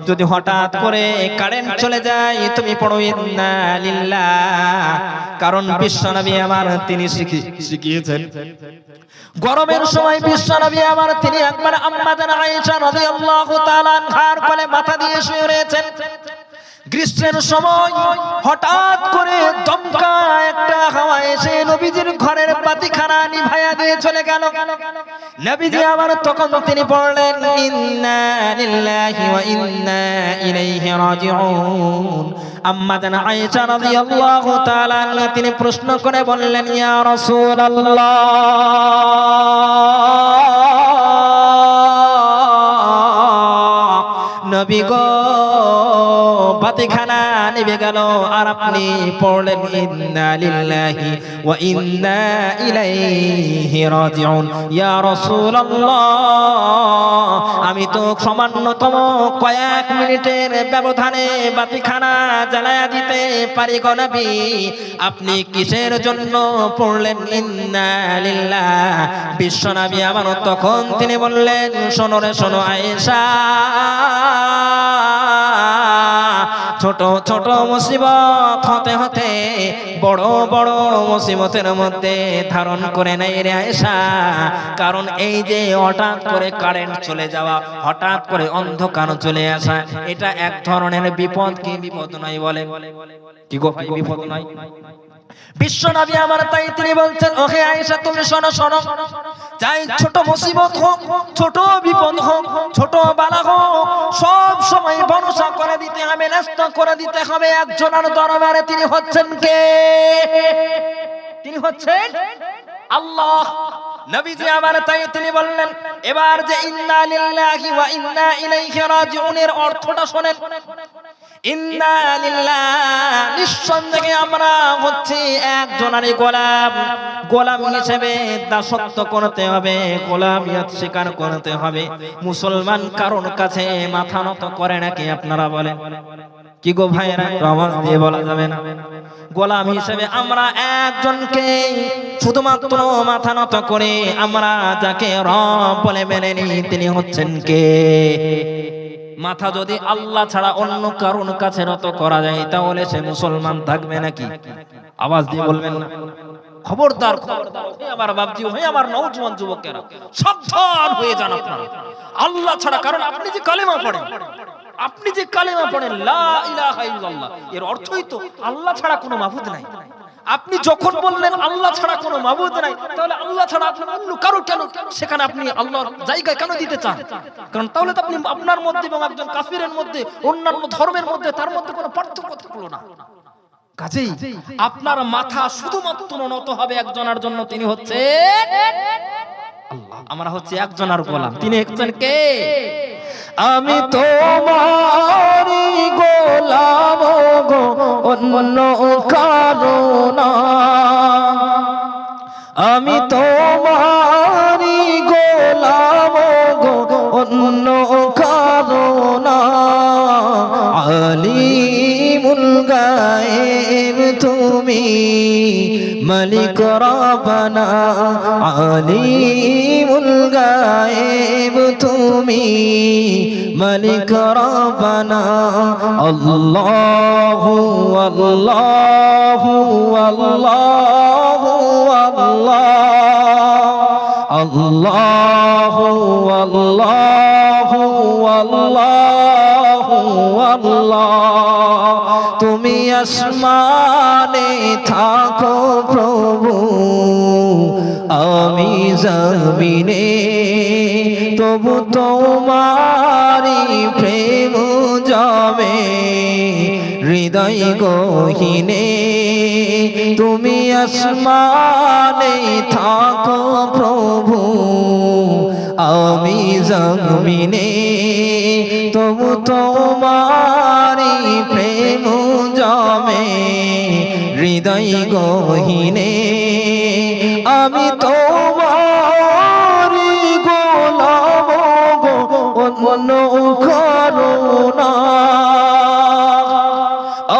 যদি হঠাৎ করে কারেন্ট চলে যায় তুমি পড়ো ইন্না লিল্লাহ। কারণ বিশ্বনবী আমার তিনি শিখিয়েছেন গরমের সময় বিশ্বনবী আমার তিনি একবার আম্মা জান আয়েশা রাদিয়াল্লাহু তাআলা আনহার কোলে মাথা দিয়ে শুয়ে রয়েছেন। গ্রীষ্মের সময় হঠাৎ করে দমকা একটা হাওয়া এসে নবীজির ঘরের বাতিখানা নিভাইয়া দিয়ে চলে গেল। নবীজি আমার তখন তিনি পড়লেন ইন্না লিল্লাহি ওয়া ইন্না ইলাইহি রাজিউন। আম্মা জান আয়েশা রাদিয়াল্লাহু তাআলা আনহা তিনি প্রশ্ন করে বললেন ইয়া রাসূলুল্লাহ নবী গো বাতিখানা নিভে গেল আর আপনি পড়লেন ইন্না লিল্লাহি ওয়া ইন্না ইলাইহি রাজিউন। ইয়া রাসূলুল্লাহ আমি তো সামান্যতম কয়েক মিনিটের ব্যবধানে বাতিখানা জ্বালায়া দিতে পারি গো নবী, আপনি কিসের জন্য পড়লেন ইন্না লিল্লাহ? বিশ্বনবী আমার তখন তিনি বললেন শোনো রে শোনো আয়েশা, ছোট ছোট মুসিবত হতে হতে বড় বড় মুসিবতের মধ্যে ধারণ করে নেয় রে আয়েশা। কারণ এই যে হঠাৎ করে কারেন্ট চলে যাওয়া, হঠাৎ করে অন্ধকার চলে আসা, এটা এক ধরনের বিপদ। কি বিপদ নয় বলে? কি গো বিপদ নয়? বিশ্বনবী আমার তাই তিনি বলছেন ওহে আয়েশা তুমি শোনো শোনো, চাই ছোট মুসিবত হোক, ছোট বিপদ হোক, ছোট বালা হোক, সব সময় ভরসা করে দিতে হবে, ন্যস্ত করে দিতে হবে একজনের দরবারে। তিনি হচ্ছেন কে? তিনি হচ্ছেন আল্লাহ। নবীজি আমার তাই তিনি বললেন এবার যে ইন্না লিল্লাহি ওয়া ইন্না ইলাইহি রাজিউনের অর্থটা শোনেন। ইন্না লিল্লাহ নিঃসন্দেহে আমরা হচ্ছে একজনারই গোলাম, গোলাম হিসেবে দাসত্ব করতে হবে, গোলামিয়ত স্বীকার করতে হবে। মুসলমান কারোর কাছে মাথা নত করে নাকি আপনারা বলেন? কি গো ভাইরা আওয়াজ দিয়ে বলা যাবে না? গোলাম হিসেবে আমরা একজনকে শুধুমাত্র মাথা নত করে আমরা যাকে রব বলে মেনে নিই তিনি হচ্ছেন কে? মাথা যদি আল্লাহ ছাড়া অন্য কারোর কাছে নত করা যায় তাহলে সে মুসলমান থাকবে নাকি? আওয়াজ দিয়ে বলবেন না? খবরদার খবরদার, হে আমার বাপজি, হে আমার নওজোয়ান যুবকেরা, সাবধান হয়ে যান আপনারা আল্লাহ ছাড়া। কারণ আপনি যে কালেমা পড়েন, আপনি যে কালেমা পড়েন লা ইলাহা ইল্লাল্লাহ, এর অর্থই তো আল্লাহ ছাড়া কোনো মাবুদ নাই। আপনি যখন বললেন আল্লাহ ছাড়া কোনো মাবুদ নাই, তাহলে আল্লাহ ছাড়া আপনি অন্য কারো কেন সেখানে আপনি আল্লাহর জায়গায় কেন দিতে চান? কারণ তাহলে তো আপনি আপনার মধ্যে এবং একজন কাফিরের মধ্যে, অন্যান্য ধর্মের মধ্যে তার মধ্যে কোনো পার্থক্য থাকলো না। কাজেই আপনার মাথা শুধুমাত্র নত হবে একজনের জন্য, তিনি হচ্ছে আল্লাহ। আমরা হচ্ছে একজনের গোলাম, তিনি একজন কে? আমি তোমারই গোলাম গো অন্য কারো না, আমি তোমারই গোলাম গো অন্য কারো না। আলিমুল গায়েব তুমি মালিক রব্বানা, আলিমুল গায়েব তুমি মালিক রব্বানা। আল্লাহু আল্লাহু আল্লাহু আল্লাহ, আল্লাহু আল্লাহু আল্লাহু আল্লাহ। তুমি আসমানে থাকো প্রভু, আমি জমিনে, তবু তোমারি প্রেম জমে হৃদয় গহীনে। তুমি আসমানে থাকো প্রভু, আমি জমিনে, তবু তোমারি প্রেম জমে হৃদয় গহীনে। আমি তোমারি গোলাম গো অন্য কারো না,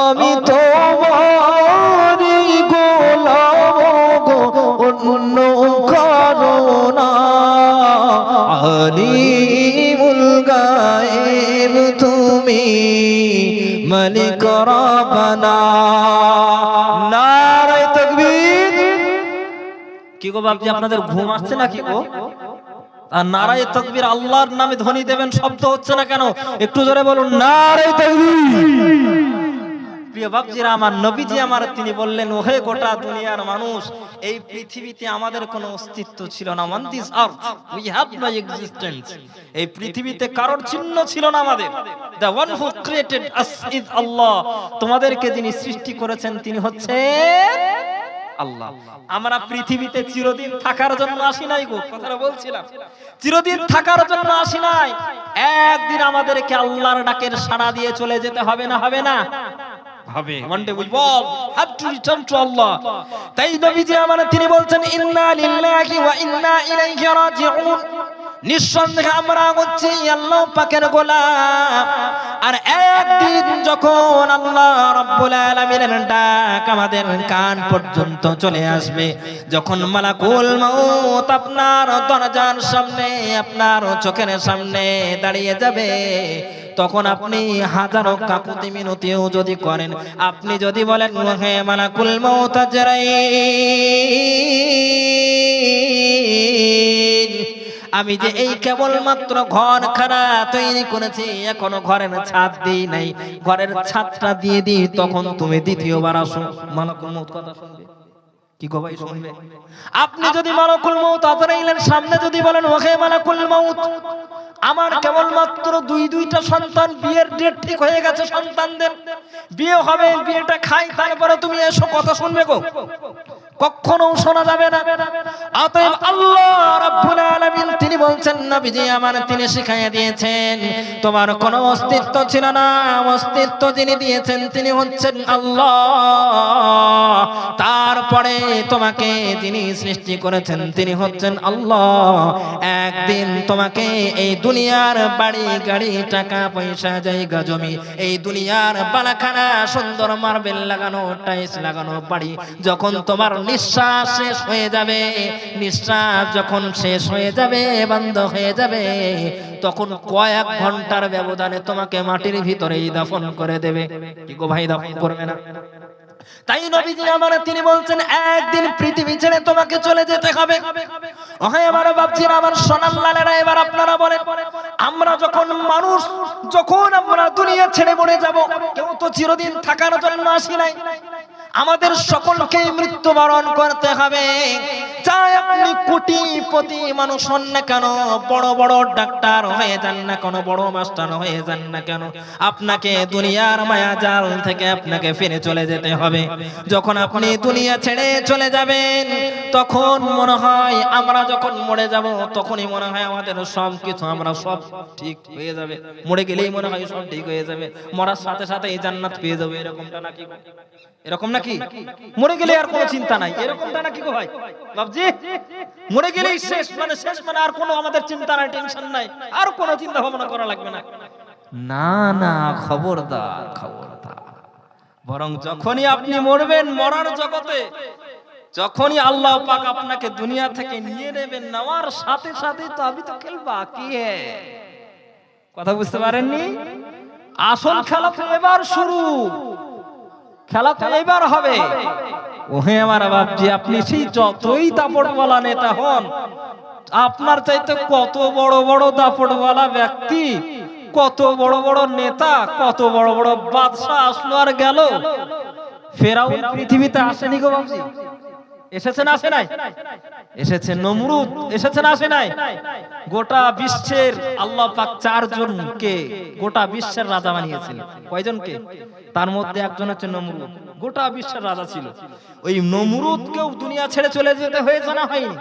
আমি তোমারি গোলাম গো অন্য কারো না। আলিমুল গায়েব তুমি মালিক রব্বানা। নারে তাকবীর। কি গো বাপজি আপনাদের ঘুম আসছে নাকি গো? আর নারায়ে তাকবীর আল্লাহর নামে ধ্বনি দেবেন, শব্দ হচ্ছে না কেন? একটু জোরে বলুন নারায়ে তাকবীর। প্রিয় বাপজিরা আমার, নবীজি আমার তিনি বললেন, ওহে গোটা দুনিয়ার মানুষ, এই পৃথিবীতে আমাদের কোনো অস্তিত্ব ছিল না। On this earth we have no existence. এই পৃথিবীতে কারোর চিহ্ন ছিল না আমাদের। The one who created us is Allah. তোমাদেরকে যিনি সৃষ্টি করেছেন তিনি হচ্ছেন আল্লাহ। আমরা পৃথিবীতে চিরদিন থাকার জন্য আসি নাই গো, কথাটা বলছিলাম। চিরদিন থাকার জন্য আসি নাই, একদিন আমাদেরকে আল্লাহর ডাকের সাড়া দিয়ে চলে যেতে হবে না? হবে না? হবে। one day we all have to return to Allah. তাই নবীজি আমার তিনি বলছেন, ইন্না লিল্লাহি ওয়া ইন্না ইলাইহি রাজিউন। নিঃসন্দেহে আমরা হচ্ছি আল্লাহ পাকের গোলাম। আর একদিন যখন আল্লাহ রাব্বুল আলামিনের ডাক আমাদের কান পর্যন্ত চলে আসবে, যখন মালাকুল মউত আপনার দরজার সামনে, আপনার চোখের সামনে দাঁড়িয়ে যাবে, তখন আপনি হাজারো কাকুতি মিনতিও যদি করেন, আপনি যদি বলেন হে মালাকুল মউত আজরাইল, আমি যে এই কেবলমাত্র ঘরখানা তৈরি করেছি, এখনো ঘরের ছাদ দিই নাই, ঘরের ছাদটা দিয়ে দিই, তখন তুমি দ্বিতীয়বার আসো। মালাকুল মউত কথা শুনবে কি গো ভাই? শুনবে। আপনি যদি মালাকুল মউত আজরাইলের সামনে যদি বলেন, ওহে মালাকুল মউত, আমার কেবলমাত্র দুইটা সন্তান, বিয়ের ডেট ঠিক হয়ে গেছে, সন্তানদের বিয়ে হবে, বিয়েটা খাই, তারপরে তুমি এসো, কথা শুনবে গো? কখনো শোনা যাবে না। অতএব আল্লাহ রাব্বুল আলামিন তিনি বলছেন, নবীজি আমার তিনি শিখাইয়া দিয়েছেন, তোমার কোনো অস্তিত্ব ছিল না, অস্তিত্ব যিনি দিয়েছেন তিনি হচ্ছেন আল্লাহ। তারপরে তোমাকে যিনি সৃষ্টি করেছেন তিনি হচ্ছেন আল্লাহ। একদিন তোমাকে এই দুনিয়ার বাড়ি গাড়ি টাকা পয়সা জায়গা জমি, এই দুনিয়ার বালাখানা সুন্দর মার্বেল লাগানো টাইলস লাগানো বাড়ি, যখন তোমার নিঃশ্বাস শেষ হয়ে যাবে, নিঃশ্বাস যখন শেষ হয়ে যাবে, বন্ধ হয়ে যাবে, তখন কয়েক ঘন্টার ব্যবধানে তোমাকে মাটির ভিতরেই দাফন করে দেবে। কি গো ভাই, দাফন করবে না? তাই নবীজি আমার তিনি বলছেন, একদিন পৃথিবী ছেড়ে তোমাকে চলে যেতে হবে। ওহে আমার বাপজিরা, আমার সোনার লালেরা, এবার আপনারা বলেন, আমরা যখন মানুষ, যখন আমরা দুনিয়া ছেড়ে মরে যাব, কেউ তো চিরদিন থাকার জন্য আসি নাই। আমাদের সকলকে মৃত্যুবরণ করতে হবে। চাই আপনি কোটিপতি মানুষ হন না কেন, বড় বড় ডাক্তার হয়ে যান না কেন, বড় মাস্টার হয়ে যান না কেন, আপনাকে দুনিয়ার মায়াজাল থেকে আপনাকে ফিরে চলে যেতে হবে। যখন আপনি দুনিয়া ছেড়ে চলে যাবেন, তখন মনে হয়, আমরা যখন মরে যাব, তখনই মনে হয় আমাদের সব কিছু, আমরা সব ঠিক হয়ে যাবে। মরে গেলেই মনে হয় সব ঠিক হয়ে যাবে, মরার সাথে সাথে এই জান্নাত পেয়ে যাবে। এরকমটা নাকি? এরকম নাকি? মরে গেলে আর কোনো চিন্তা নাই, এরকমটা নাকি গো ভাই বাবজি? মরে গেলেই শেষ, মানে শেষ, মানে আর কোনো আমাদের চিন্তা নাই, টেনশন নাই, আর কোনো চিন্তা ভাবনা করা লাগবে না। না না, খবরদার খবরদার। বরং যখনই আপনি মরবেন, মরার জগতে যখনই আল্লাহ পাক আপনাকে দুনিয়া থেকে নিয়ে নেবেন, নেওয়ার সাথে সাথে তো আমি তো খেল বাকি है। কথা বুঝতে পারেননি? আসল খেলা তো এবার শুরু, খেলা তো এবার হবে। ওহে আমার বাপজি, আপনি সেই যতই দাপটওয়ালা নেতা হন, আপনার চাইতে কত বড় বড় দাপটওয়ালা ব্যক্তি, কত বড় বড় নেতা, কত বড় বড় বাদশা আসলো আর গেল। ফেরাউন পৃথিবীতে আসেনি গো বাপজি? এসেছেন আসে নাই? এসেছে। নমরুদ এসেছেন আসে নাই? গোটা বিশ্বের আল্লাহ পাক 4 জনকে গোটা বিশ্বের রাজা বানিয়েছেন। কয়জনকে? তার মধ্যে একজন হচ্ছে নমরুদ, গোটা বিশ্বের রাজা ছিল। ওই নমরুদকেও দুনিয়া ছেড়ে চলে যেতে হয়েছে না হয়নি?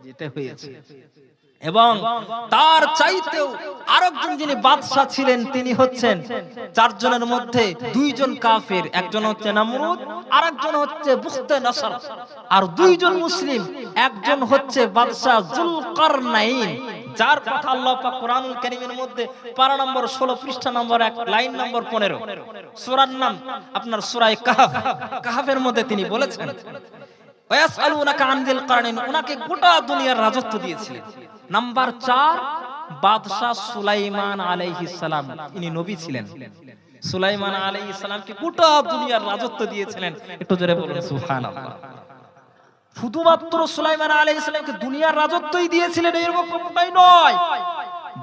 যেতে হয়েছে। এবং তার চাইতেও আরেকজন যিনি বাদশা ছিলেন, তিনি হচ্ছেন 4 জনের মধ্যে 2 জন কাফের, একজন হচ্ছে নমরুদ, আরেকজন হচ্ছে বুখতে নসর, আর 2 জন মুসলিম, একজন হচ্ছে বাদশা যুলকারনাইন, যার কথা আল্লাহ পাক কোরআনুল কারীমের মধ্যে পারা নম্বর 16 পৃষ্ঠা নম্বর 1 লাইন নম্বর 15 সূরার নাম আপনার সূরা কাহফ, কাহফের মধ্যে তিনি বলেছেন, ওয়াসআলুনাকা আন যিল কারনাইন, উনাকে গোটা দুনিয়ার রাজত্ব দিয়েছিলেন। নাম্বার 4 বাদশাহ সুলাইমান আলাইহিস সালাম, ইনি নবী ছিলেন। সুলাইমান আলাইহিস সালামকে গোটা দুনিয়ার রাজত্ব দিয়েছিলেন। একটু জোরে বলুন সুবহানাল্লাহ। শুধুমাত্র সুলাইমান আলাইহিস সালামকে দুনিয়ার রাজত্বই দিয়েছিলেন এরকমটাই নয়,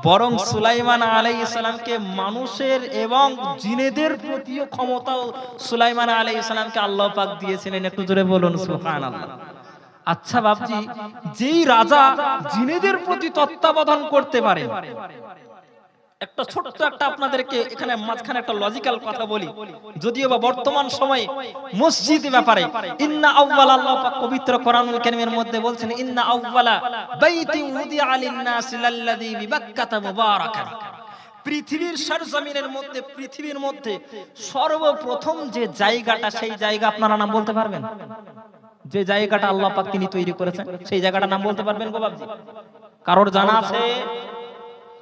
বরং সুলাইমান আলাইহিস সালামকে মানুষের এবং জিনেদের প্রতিও ক্ষমতাও সুলাইমান আলাইহিস সালামকে আল্লাহ পাক দিয়েছিলেন। একটু জোরে বলুন সুবহানাল্লাহ। আচ্ছা বাপজি, যেই রাজা জিনেদের প্রতি তত্ত্বাবধান করতে পারে, একটা ছোট্ট একটা আপনাদেরকে এখানে মাঝখানে একটা লজিক্যাল কথা বলি, যদিও বা বর্তমান সময়ে মসজিদ ব্যাপারে ইন্না আউওয়ালা, আল্লাহ পাক পবিত্র কোরআনুল কারীমের মধ্যে বলছেন ইন্না আউওয়ালা বাইতিন উদিআ লিন-নাসি লাল্লাযী বিবাক্কাতা মুবারাকান, পৃথিবীর সরজমিনের মধ্যে, পৃথিবীর মধ্যে সর্বপ্রথম যে জায়গাটা, সেই জায়গা আপনারা নাম বলতে পারবেন? যে জায়গাটা আল্লাহ পাক তিনি তৈরি করেছেন সেই জায়গাটার নাম বলতে পারবেন গো বাবজি? কারোর জানা আছে?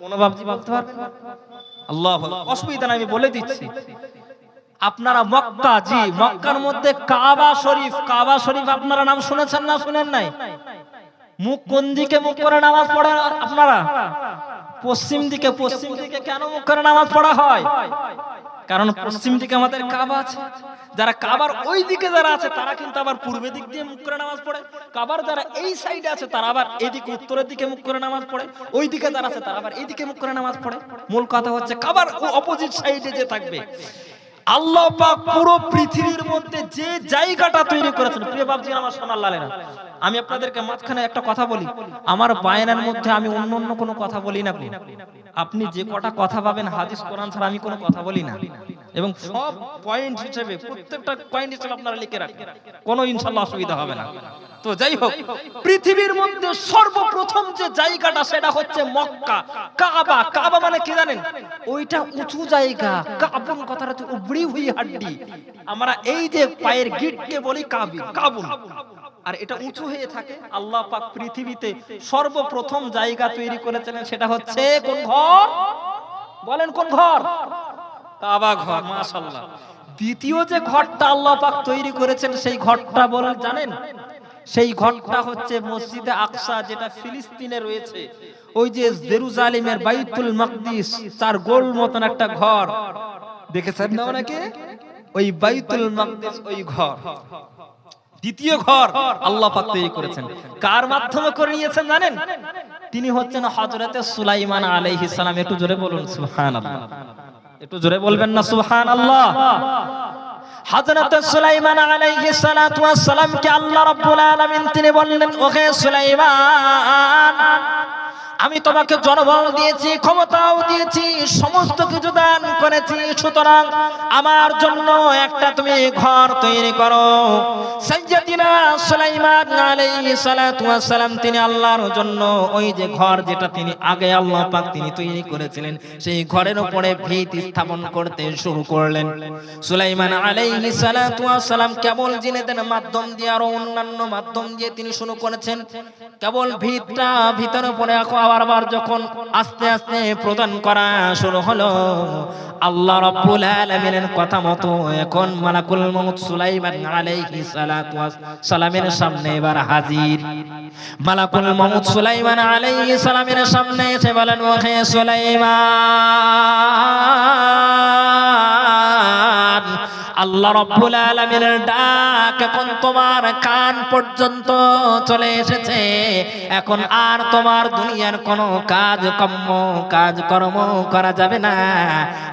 কোন বাবজি বলতে পারবেন? আল্লাহ, অসুবিধা নাই, আমি বলে দিচ্ছি। আপনারা মক্কা, জি মক্কার মধ্যে কাবা শরীফ, কাবা শরীফ আপনারা নাম শুনেছেন না শুনেন নাই? মুখ কোন দিকে মুখ করে নামাজ পড়েন আপনারা? পশ্চিম দিকে। পশ্চিম দিকে কেন মুখ করে নামাজ পড়া হয়? কারণ পশ্চিম দিকে আমাদের কাবা আছে। যারা কাবার ওই দিকে যারা আছে তারা কিন্তু আবার পূর্বের দিক দিয়ে মুখ করে নামাজ পড়ে। কাবার যারা এই সাইডে আছে তারা আবার এইদিকে উত্তরের দিকে মুখ করে নামাজ পড়ে। ওই দিকে যারা আছে তারা আবার এইদিকে মুখ করে নামাজ পড়ে। মূল কথা হচ্ছে কাবার অপোজিট সাইডে যে থাকবে, আল্লাহ পাক পুরো পৃথিবীর মধ্যে যে জায়গাটা তৈরি করেছেন, প্রিয় বাপজি আমার সোনার লালেরা, আমি আপনাদেরকে মাঝখানে একটা কথা বলি, আমার বায়ানের মধ্যে আমি অন্য কোনো কথা বলি না। আপনি যে কটা কথা পাবেন হাদিস কোরআন ছাড়া আমি কোনো কথা বলি না, এবং সব পয়েন্ট হিসেবে প্রত্যেকটা পয়েন্ট হিসেবে আপনারা লিখে রাখেন, কোনো ইনশাআল্লাহ অসুবিধা হবে না। তো যাই হোক, পৃথিবীর মধ্যে সর্বপ্রথম যে জায়গাটা সেটা হচ্ছে মক্কা। কাবা, কাবা মানে কি জানেন? ওইটা উঁচু জায়গা। কাবুল কথাটা হচ্ছে উবড়ি হুই হাড্ডি। আমরা এই যে পায়ের গিঁটকে বলি কাবুল, আর এটা উঁচু হয়ে থাকে। আল্লাহ পাক পৃথিবীতে সর্বপ্রথম জায়গা তৈরি করেছিলেন, সেটা হচ্ছে কোন ঘর? বলেন কোন ঘর? কাবা ঘর। মাশাআল্লাহ। দ্বিতীয় যে ঘরটা আল্লাহ পাক তৈরি করেছেন সেই ঘরটা বলেন জানেন? সেই ঘরটা হচ্ছে মসজিদে আকসা, যেটা ফিলিস্তিনে রয়েছে। ওই যে জেরুজালেমের বাইতুল মাকদিস, তার গোল মতন একটা ঘর দেখেছেন না অনেকে? ওই বাইতুল মাকদিস, ওই ঘর দ্বিতীয় ঘর আল্লাহ পাক তৈরি করেছেন। কার মাধ্যমে করে নিয়েছেন জানেন? তিনি হচ্ছেন হযরতে সুলাইমান আলাইহিস সালাম। একটু জোরে বলুন সুবহানাল্লাহ। একটু জোরে বলবেন না সুবহানাল্লাহ। হযরতে সুলাইমান আলাইহিস সালাতু ওয়াস সালাম কে আল্লাহ রাব্বুল আলামিন তিনি বললেন, ওহে সুলাইমান, আমি তোমাকে জনবল দিয়েছি, ক্ষমতাও দিয়েছি, সমস্ত কিছু দান করেছি, সুতরাং আমার জন্য একটা তুমি ঘর তৈরি করো। সাইয়্যিদিনা সুলাইমান আলাইহিস সালাতু ওয়াস সালাম তিনি আল্লাহর জন্য ওই যে ঘর যেটা তিনি আগে আল্লাহ পাক তিনি তৈরি করেছিলেন, সেই ঘরের উপরে ভিত স্থাপন করতে শুরু করলেন। সুলাইমান আলাইহিস সালাতু ওয়াস সালাম কেবল জিনেদের মাধ্যম দিয়ে আর অন্যান্য মাধ্যম দিয়ে তিনি শুরু করেছেন। কেবল ভিতটা ভিতরে পড়ে আবার যখন আস্তে আস্তে প্রদান করা শুরু হলো, আল্লাহ রাব্বুল আলামিনের কথা মতো এখন মালাকুল মউত সুলাইমান আলাইহিস সালাতু ওয়াস সালামের সামনে এবার হাজির। মালাকুল মউত সুলাইমান আলাইহিস সালামের সামনে এসে বলেন, ওহে সুলাইমান, আল্লাহ রাব্বুল আলামিনের ডাক এখন তোমার কান পর্যন্ত চলে এসেছে। এখন আর তোমার দুনিয়ার কোনো কাজকর্ম করা যাবে না।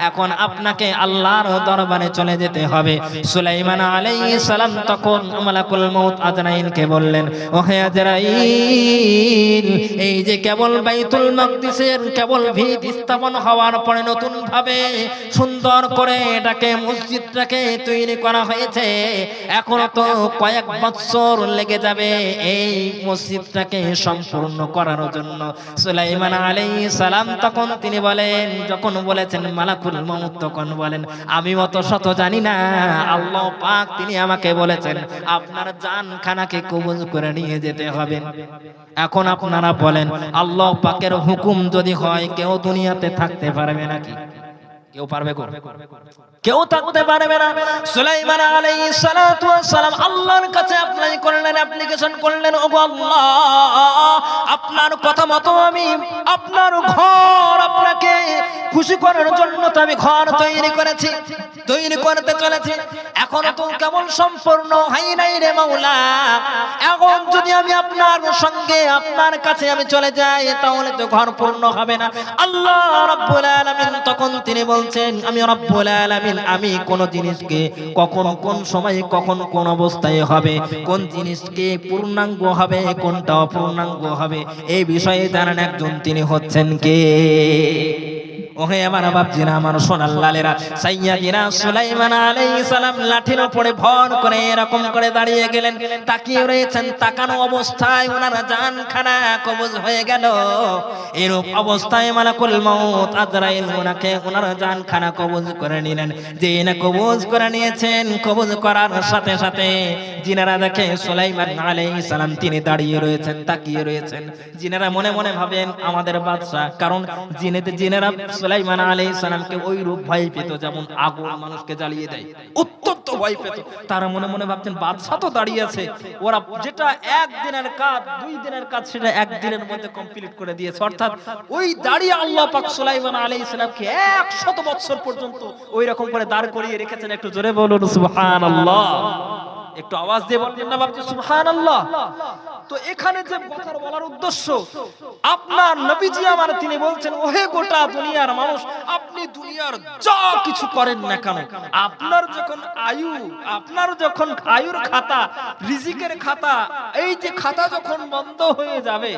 এখন আপনাকে আল্লাহর দরবারে চলে যেতে হবে। সুলাইমান আলাইহিস সালাম তখন মালাকুল মউত আজরাইলকে বললেন, ওহে আজরাইল, এই যে কেবল বাইতুল মাকদিসের কেবল ভিত স্থাপন হওয়ার পরে নতুন ভাবে সুন্দর করে এটাকে মসজিদটাকে তৈরি করা হয়েছে, এখনো তো কয়েক বছর লেগে যাবে এই মসজিদটাকে সম্পূর্ণ করার জন্য। সুলাইমান আলাইহিস সালাম তখন তিনি বলেন, যখন বলেছেন মালাকুল মউত তখন বলেন, আমি অত শত জানি না, আল্লাহ পাক তিনি আমাকে বলেছেন আপনার জানখানাকে কবজ করে নিয়ে যেতে হবে। এখন আপনারা বলেন, আল্লাহ পাকের হুকুম যদি হয় কেউ দুনিয়াতে থাকতে পারবে নাকি? কেউ পারবে? কেউ থাকতে পারবে না। সুলাইমান আলাইহিস সালাতু ওয়াস সালাম আল্লাহর কাছে অ্যাপ্লাই করলেন, অ্যাপ্লিকেশন করলেন, ওগো আল্লাহ, আপনার কথা মতো আমি আপনার ঘর, আপনাকে খুশি করার জন্য তো আমি ঘর তৈরি করেছি, তৈরি করতে চলেছি, এখনো তো কেমন সম্পূর্ণ হয় নাই রে মাওলা। এখন যদি আমি আপনার সঙ্গে আপনার কাছে আমি চলে যাই তাহলে তো ঘর পূর্ণ হবে না। আল্লাহ রাব্বুল আলামিন তখন তিনি বলছেন, আমি রাব্বুল আলামিন আমি কোন জিনিসকে কখন কোন সময়ে কখন কোন অবস্থায় হবে, কোন জিনিসকে পূর্ণাঙ্গ হবে কোনটা অপূর্ণাঙ্গ হবে, এই বিষয়ে জানেন একজন, তিনি হচ্ছেন কে? ওহে আমার বাপজিরা, আমার সোনার লালেরা, সাইয়্যিদিনা সুলাইমান আলাইহিস সালাম লাঠির উপরে ভর করে এরকম করে দাঁড়িয়ে গেলেন, তাকিয়ে রয়েছেন। তাকানো অবস্থায় ওনার জানখানা কবজ হয়ে গেল। এরূপ অবস্থায় মালাকুল মউত আজরাইল ওনাকে ওনার জানখানা কবজ করে নিলেন। যে না কবজ করে নিয়েছেন, কবজ করার সাথে সাথে জিনারা দেখে সুলাইমান আলাইহিস সালাম তিনি দাঁড়িয়ে রয়েছেন, তাকিয়ে রয়েছেন। জিনারা মনে মনে ভাবেন আমাদের বাদশা, কারণ জিনেরা সুলাইমান আলাইহিস সালামকে ওই রূপ ভয় পেত যেমন আগুন মানুষকে জ্বালিয়ে দেয়, অত্যন্ত ভয় পেত। তারা মনে মনে ভাবতেন বাদশা তো দাঁড়িয়ে আছে, ওরা যেটা একদিনের কাজ 2 দিনের কাজ সেটা একদিনের মধ্যে কমপ্লিট করে দিয়েছে। অর্থাৎ ওই দাঁড়িয়ে আল্লাহ পাক সুলাইমান আলাইহিস সালামকে 100 বছর পর্যন্ত ওই রকম করে দাঁড় করিয়ে রেখেছেন। একটু জোরে বলুন সুবহানাল্লাহ, একটু আওয়াজ দিয়ে বলবেন না বাপজি সুবহানাল্লাহ। তো এখানে যে কথা বলার উদ্দেশ্য, আপনার নবীজি আমার তিনি বলছেন, ওহে গোটা দুনিয়ার মানুষ, আপনি দুনিয়ার যা কিছু করেন না কেন, আপনার যখন আয়ুর খাতা, রিজিকের খাতা, এই যে খাতা যখন বন্ধ হয়ে যাবে,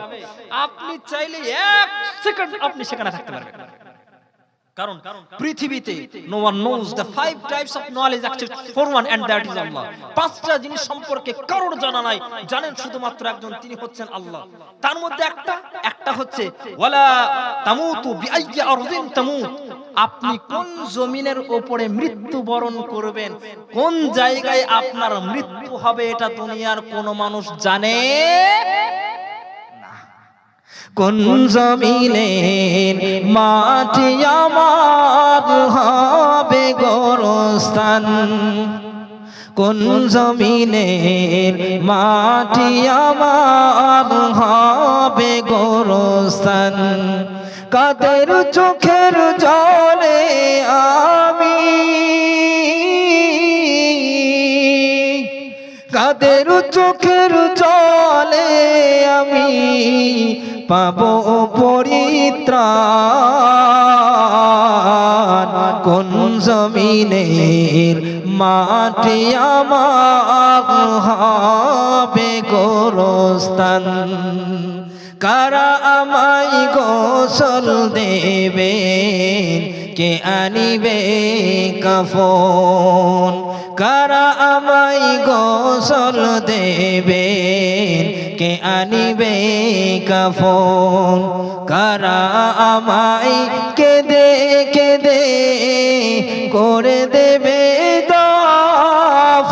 আপনি চাইলে 1 সেকেন্ড আপনি সেখানে থাকতে পারবেন। কারণ পৃথিবীতে no one knows the 5 types of knowledge except for one, and that is Allah। 5টা জিনিস সম্পর্কে কারোর জানা নাই, জানেন শুধুমাত্র একজন, তিনি হচ্ছেন আল্লাহ। তার মধ্যে একটা হচ্ছে ওয়ালা তামুতু বিআইয়ি আরদিন তামুত, আপনি কোন জমিনের উপরে মৃত্যুবরণ করবেন, কোন জায়গায় আপনার মৃত্যু হবে, এটা দুনিয়ার কোন মানুষ জানে? কোন জমিনের মাটি আমার হবে গোরস্থান, কোন জমিনের মাটি আমার হবে গোরস্থান, কাদের চোখের জলে আমি, কাদের চোখের জলে আমি পাবো পরিত্রাণ, কোন জমিনের মাটি আমার হবে গোরস্থান, কারা আমায় গোসল দেবেন, কে আনিবে কাফন, কারা আমায় গোসল দেবেন, কে আনিবে কাফন, কারা আমায় কেঁদে কেঁদে করে দেবে দাফন,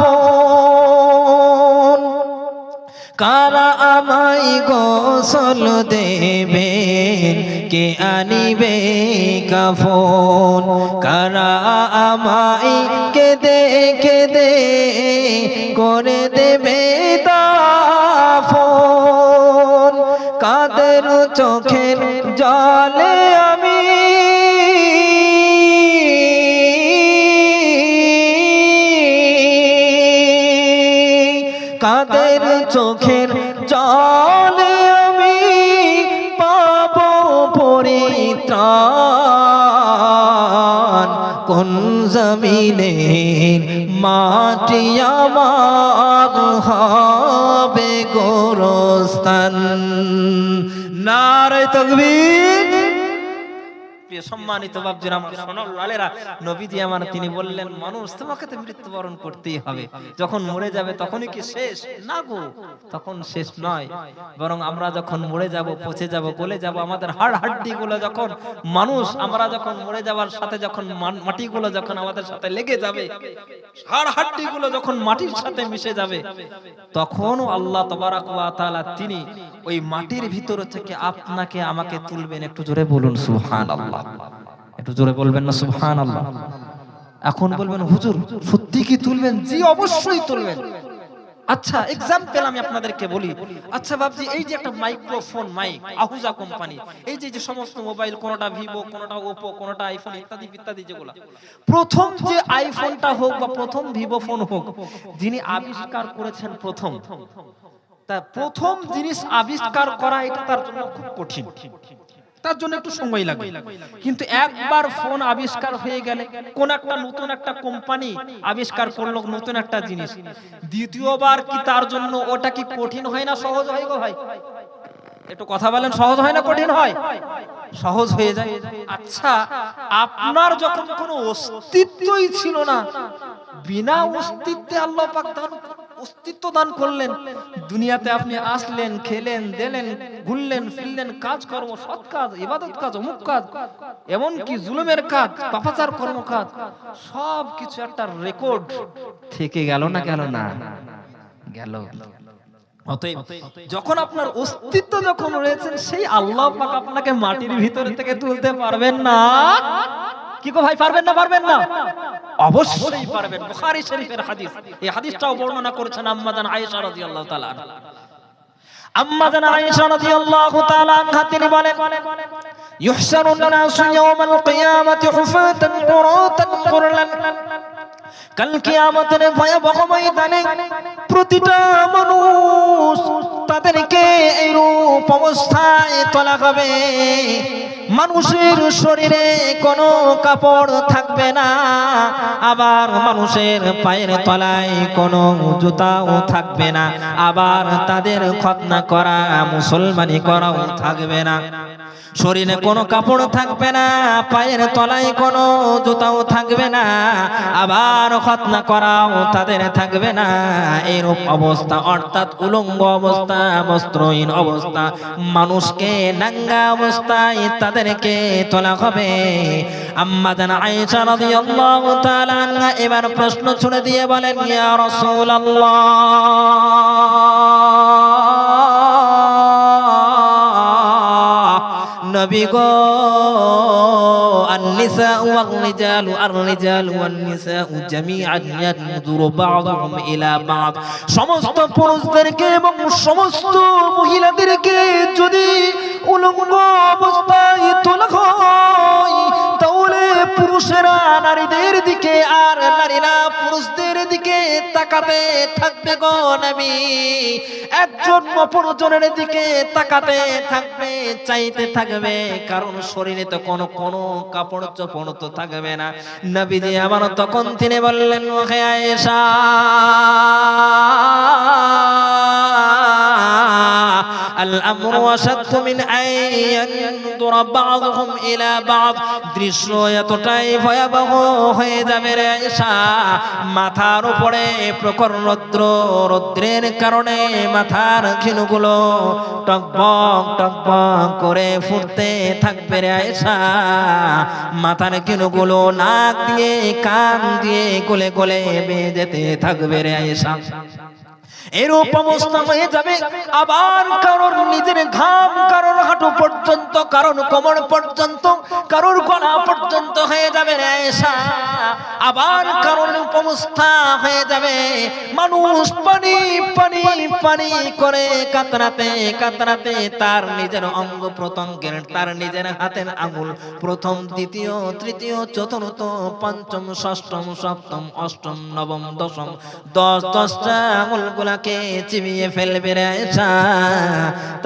কারা আমায় গোসল দেবেন, কে আনিবে কাফন, কারা আমায় কেঁদে কেঁদে করে দেবে দাফন, কাদের চোখের জলে আমি কাদের চোখের জলে আমি পাবো পরিত্রাণ, কোন জমিনের মাটি আমার হবে গোরস্থান। নারে তাকবীর। সম্মানিত বাপজিরা, আমার সোনার লালেরা, নবীজি আমার তিনি বললেন, মানুষ তোমাকে তো মৃত্যুবরণ করতেই হবে, যখন মরে যাবে তখনই কি শেষ? না গো, তখন শেষ নয়, বরং আমরা যখন মরে যাব, পচে যাব, গলে যাব, আমাদের হাড় হাড্ডি গুলো যখন মানুষ, আমরা যখন মরে যাওয়ার সাথে যখন মাটিগুলো যখন আমাদের সাথে লেগে যাবে, হাড় হাড্ডি গুলো যখন মাটির সাথে মিশে যাবে, তখন আল্লাহ তাবারাক ওয়া তাআলা তিনি ওই মাটির ভিতর থেকে আপনাকে আমাকে তুলবেন। একটু জোরে বলুন সুবহানাল্লাহ। একটু জোরে বলবেন না সুবহানাল্লাহ। এখন বলবেন হুজুর সত্যি কি তুলবেন? জি অবশ্যই তুলবেন। আচ্ছা এক্সাম্পল আমি আপনাদেরকে বলি। আচ্ছা বাবজি, এই যে একটা মাইক্রোফোন মাইক আহুজা কোম্পানি, এই যে সমস্ত মোবাইল, কোনটা ভিভো, কোনটা ওপো, কোনটা আইফোন ইত্যাদি ইত্যাদি যেগুলো, প্রথম যে আইফোনটা হোক বা প্রথম ভিভো ফোন হোক, যিনি আবিষ্কার করেছেন তা প্রথম জিনিস আবিষ্কার করা এটা তার জন্য খুব কঠিন, তার জন্য একটু সময় লাগে। কিন্তু একবার ফোন আবিষ্কার হয়ে গেলে, কোন একটা নতুন একটা কোম্পানি আবিষ্কার করলো নতুন একটা জিনিস, দ্বিতীয়বার কি তার জন্য ওটা কি কঠিন হয় না সহজ হয় গো ভাই? একটু কথা বলেন, সহজ হয় না কঠিন হয়? সহজ হয়ে যায়। আচ্ছা আপনার যখন কোনো অস্তিত্বই ছিল না, বিনা অস্তিত্বে আল্লাহ পাক অস্তিত্ব দান করলেন, দুনিয়াতে আপনি আসলেন, খেলেন দিলেন, ঘুরলেন ফিরলেন, কাজকর্ম, সৎ কাজ, ইবাদত কাজ, অমুক কাজ, এমন কি জুলুমের কাজ, পাপাচার কর্ম কাজ, সব কিছু একটা রেকর্ড থেকে গেল না গেল না গেল। অতএব যখন আপনার অস্তিত্ব যখন রয়েছেন, সেই আল্লাহ পাক আপনাকে মাটির ভিতর থেকে তুলতে পারবেন না? কি গো ভাই, পারবেন না? পারবেন না? অবশ্যই পারবেন। বুখারী শরীফের হাদিস, এই হাদিসটাও বর্ণনা করেছেন আম্মা জান আয়েশা রাদিয়াল্লাহু তাআলা আনহা। আম্মা জান আয়েশা রাদিয়াল্লাহু তাআলা আনহা তিনি বলেন, ইউহশারুন নাসু ইয়াওমাল কিয়ামাতি হুফাতান উরাতান গুরলান। কাল কিয়ামতের ভয়াবহ ময়দানে প্রতিটা মানুষ তাদেরকে এইরূপ অবস্থায় তোলা হবে, মানুষের শরীরে কোনো কাপড় থাকবে না, আবার মানুষের পায়ের তলায় কোনো জুতাও থাকবে না, আবার তাদের খতনা করা মুসলমানি করাও থাকবে না। শরীরে কোনো কাপড় থাকবে না, পায়ের তলায় কোনো জুতাও থাকবে না, আবার খতনা করাও তাদের থাকবে না। এরূপ অবস্থা, অর্থাৎ উলঙ্গ অবস্থা, বস্ত্রহীন অবস্থা, মানুষকে নাঙ্গা অবস্থায় তাদেরকে তোলা হবে। আম্মা জান আয়েশা রাদিয়াল্লাহু তাআলা আনহা এবার প্রশ্ন ছুড়ে দিয়ে বলেন, ইয়া রাসূলুল্লাহ, নবী গো, النساء والرجال الرجال والنساء جميعا ينظر بعضهم إلى بعض। সমস্ত পুরুষদেরকে এবং সমস্ত মহিলাদেরকে যদি উলঙ্গ অবস্থায় তোলা হয়, তাহলে পুরুষেরা নারীদের দিকে আর নারীরা পুরুষদের দিকে তাকাতে থাকবে গো নবী। একজন অপরজনের দিকে তাকাতে থাকবে, চাইতে থাকবে, কারণ শরীরে তো কোনো কাপড় চোপড় তো থাকবে না। নবীজি আবার তখন তিনি বললেন, ওহে আয়েশা, الأمر أشد من أن ينظر بعضهم إلى بعض। দৃশ্য এতটাই ভয়াবহ হয়ে যাবে রে আয়েশা, মাথার উপরে প্রখর রৌদ্রের কারণে মাথার খিলগুলো টকবক টকবক করে ফুটতে থাকবে রে আয়েশা, মাথার খিলগুলো নাক দিয়ে কান দিয়ে গলে গলে বেয়ে যেতে থাকবে রে আয়েশা। এরূপ অবস্থা হয়ে যাবে, আবার কারোর নিজের ঘাম কারোর হাঁটু পর্যন্ত, কারোর কোমর পর্যন্ত, কারোর গলা পর্যন্ত হয়ে যাবে রে আয়েশা। আবার কারোর অবস্থা হয়ে যাবে, মানুষ পানি পানি পানি করে কাতরাতে কাতরাতে তার নিজের অঙ্গ প্রত্যঙ্গের, তার নিজের হাতের আঙুল প্রথম, দ্বিতীয়, তৃতীয়, চতুর্থ, পঞ্চম, ষষ্ঠম, সপ্তম, অষ্টম, নবম, দশম, 10টা আঙুল গুলা চিবিয়ে ফেলবে রে আয়েশা।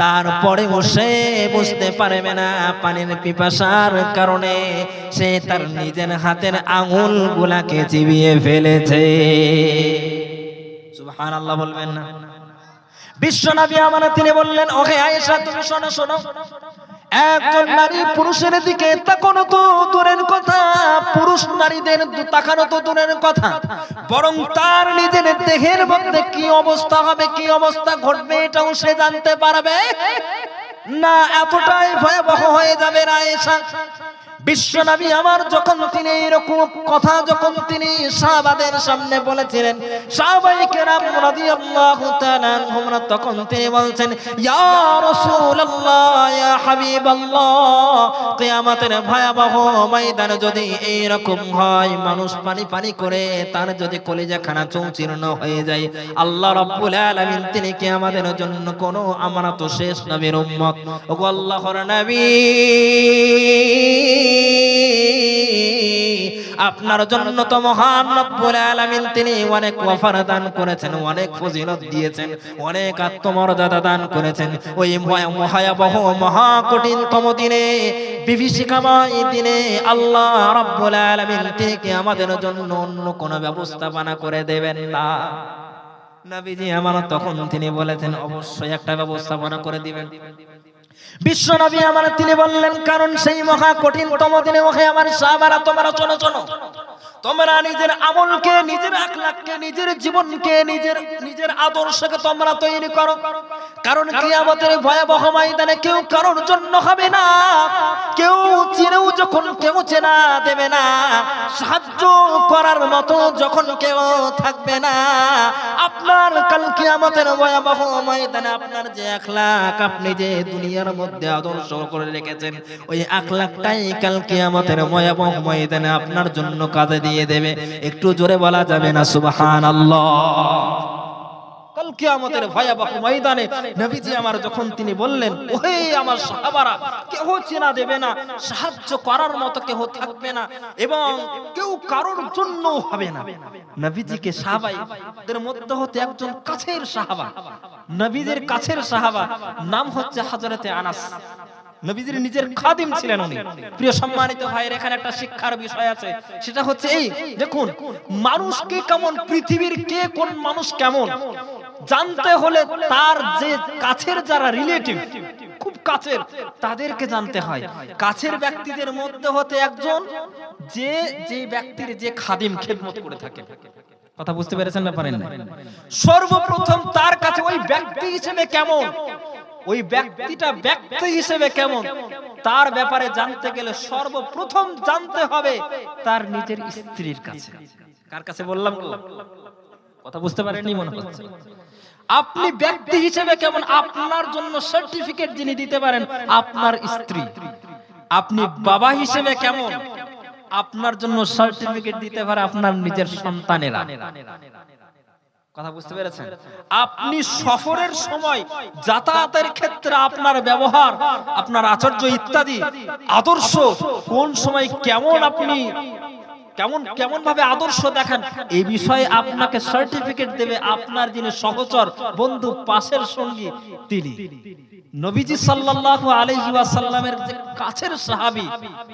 তারপরে সে বুঝতে পারবে না পানির পিপাসার কারণে সে তার নিজের হাতের আঙুল গুলাকে চিবিয়ে ফেলেছে। সুবহানাল্লাহ বলবেন না? বিশ্বনবী আমাদের তিনি বললেন, ওহে আয়েশা তুমি শোনো শোনো, একজন নারী পুরুষের দিকে তাকানো তো দূরের কথা, পুরুষ নারীদের তাকানো তো দূরের কথা, বরং তার নিজের দেহের মধ্যে কি অবস্থা হবে, কি অবস্থা ঘটবে এটাও সে জানতে পারবে না। এতটাই ভয়াবহ হয়ে যাবে আয়েশা। বিশ্বনবী আমার যখন তিনি এরকম কথা যখন তিনি সাহাবাদের সামনে বলেছিলেন, সাহাবায়ে কেরাম রাদিয়াল্লাহু তাআলা আনহুম তখন তিনি বলছেন, ইয়া রাসূলুল্লাহ, ইয়া হাবিবাল্লাহ, কিয়ামতের ভয়াবহ ময়দানে যদি এইরকম হয়, মানুষ পানি পানি করে তার যদি কলিজাখানা চৌচির্ণ হয়ে যায়, আল্লাহ রাব্বুল আলামিন তিনি কি আমাদের জন্য কোনো আমানত শেষ নবীর উম্মত, ওগো আল্লাহর নবী, আপনার জন্য তো মহান রব্বুল আলামিন তিনি অনেক ওয়াফার দান করেছেন, অনেক ফজিলত দিয়েছেন, অনেক আত্মমর্যাদা দান করেছেন। ওই ভয়াবহ মহা কঠিনতম দিনে, বিভীষিকাময় দিনে আল্লাহ রব্বুল আলামিন তিনি কি আমাদের জন্য অন্য কোন ব্যবস্থাপনা করে দেবেন না? নবীজি আমার তখন তিনি বলেছেন, অবশ্যই একটা ব্যবস্থাপনা করে দিবেন। বিশ্ব নবী আমার তিনি বললেন, কারণ সেই মহা কঠিনতম দিনে ওহে আমার সাহাবারা, তোমরা শোনো শোনো, তোমরা নিজের আমলকে, নিজের আখলাককে, নিজের জীবনকে, নিজের আদর্শকে তোমরা তৈরি করো। কারণ কিয়ামতের ভয়াবহ ময়দানে কেউ কারোর জন্য হবে না, কেউ চিনেও যখন কেউ চেনা দেবে না, সাহায্য করার মতো যখন কেউ থাকবে না, আপনার কাল কিয়ামতের ভয়াবহ ময়দানে আপনার যে আখলাক, আপনি যে দুনিয়ার মধ্যে আদর্শ করে রেখেছেন, ওই আখলাকটাই কাল কিয়ামতের ভয়াবহ ময়দানে আপনার জন্য কাজে দিয়ে দেবে। একটু জোরে বলা যাবে না সুবহানাল্লাহ? কাল কিয়ামতের ভয়াবহ ময়দানে নবীজি আমার যখন তিনি বললেন, ওহে আমার সাহাবারা, কেউ চেনা দেবে না, সাহায্য করার মতো কেউ থাকবে না, এবং কেউ কারোর জন্য হবে না। নবীজিকে সাহাবাদের মধ্যে হতে একজন কাছের সাহাবা, নবীদের কাছের সাহাবা, নাম হচ্ছে হযরতে আনাস। নবীজির নিজের খাদিম ছিলেন উনি। প্রিয় সম্মানিত ভাইয়ের, এখানে একটা শিক্ষার বিষয় আছে, সেটা হচ্ছে এই, দেখুন, মানুষকে কেমন, পৃথিবীর কে কোন মানুষ কেমন জানতে হলে তার যে কাছের যারা রিলেটিভ, খুব কাছের, তাদেরকে জানতে হয়। কাছের ব্যক্তিদের মধ্যে হতে একজন যে ব্যক্তির যে খাদিম খেদমত করে থাকে। কথা বুঝতে পেরেছেন না? পারেন না? সর্বপ্রথম তার কাছে ওই ব্যক্তি হিসেবে কেমন, ওই ব্যক্তিটা ব্যক্তি হিসেবে কেমন, তার ব্যাপারে জানতে গেলে সর্বপ্রথম জানতে হবে তার নিজের স্ত্রীর কাছে। কার কাছে বললাম? কথা বুঝতে পারেননি মনে হচ্ছে। আপনি ব্যক্তি হিসেবে কেমন, আপনার জন্য সার্টিফিকেট যিনি দিতে পারেন আপনার স্ত্রী। আপনি বাবা হিসেবে কেমন, আপনার জন্য সার্টিফিকেট দিতে পারে আপনার নিজের সন্তানেরা। কথা বুঝতে পেরেছেন? আপনি সফরের সময়, যাতায়াতের ক্ষেত্রে আপনার ব্যবহার, আপনার আচর্য ইত্যাদি আদর্শ, কোন সময় কেমন আপনি কেমন ভাবে আদর্শ দেখান, এই বিষয়ে আপনাকে সার্টিফিকেট দেবে আপনার যিনি সহচর, বন্ধু, পাশের সঙ্গী তিনি। নবীজি সাল্লাল্লাহু আলাইহি ওয়াসাল্লামের যে কাছের সাহাবী,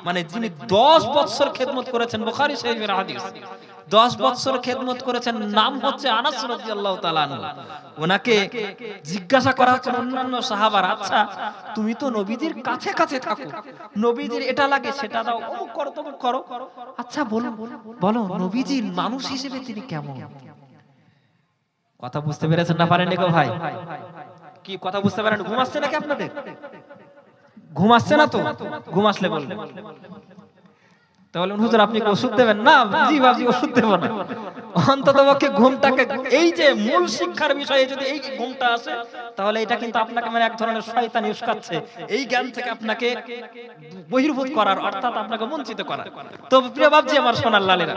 মানে যিনি 10 বছর খেদমত করেছেন, বুখারী শরীফের হাদিস, 10 বছর খেদমত করেছেন, নাম হচ্ছে আনাস রাদিয়াল্লাহু তাআলা আনহু। ওনাকে জিজ্ঞাসা করা হচ্ছে অন্যান্য সাহাবারা, আচ্ছা তুমি তো নবীজির কাছে কাছে থাকো, নবীজির এটা লাগে সেটা দাও, অমুক করো তমুক করো, আচ্ছা বলো নবীজির মানুষ হিসেবে তিনি কেমন? কথা বুঝতে পেরেছেন না? পারেন গো ভাই? কি কথা বুঝতে পারেন? ঘুমাচ্ছে নাকি আপনাদের? ঘুমাচ্ছে না তো? ঘুম আসলে বলবেন। তাহলে হুজুর আপনি কি ওষুধ দেবেন? না জি বাবজি, ওষুধ দেব না। অন্ততপক্ষে ঘুমটাকে, এই যে মূল শিক্ষার বিষয়ে যদি এই ঘুমটা আসে, তাহলে এটা কিন্তু আপনাকে মানে এক ধরনের শয়তানি উস্কাচ্ছে, এই জ্ঞান থেকে আপনাকে বহির্ভূত করার, অর্থাৎ আপনাকে বঞ্চিত করার। তো প্রিয় বাবজি আমার সোনার লালেরা,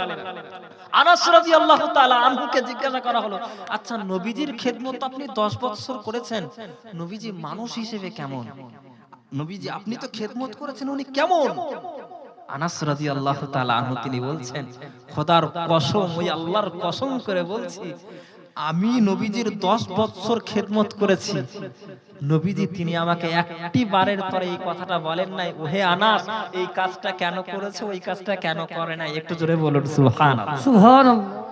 আনাস রাদিয়াল্লাহু তাআলা আনহুকে জিজ্ঞাসা করা হলো, আচ্ছা নবীজির খেদমত আপনি 10 বছর করেছেন, নবীজি মানুষ হিসেবে কেমন? নবীজি আপনি তো খেদমত করেছেন, উনি কেমন? আনাস রাদিয়াল্লাহু তাআলা আনহু তিনি বলছেন, খোদার কসম, ওই আল্লাহর কসম করে বলছি, আমি নবীজির 10 বছর খেদমত করেছি, নবীজি তিনি আমাকে একটি বারের তরে এই কথাটা বলেন নাই, ওহে আনাস এই কাজটা কেন করেছে, ওই কাজটা কেন করে নাই। একটু জোরে বলুন সুবহানাল্লাহ। সুবহানাল্লাহ।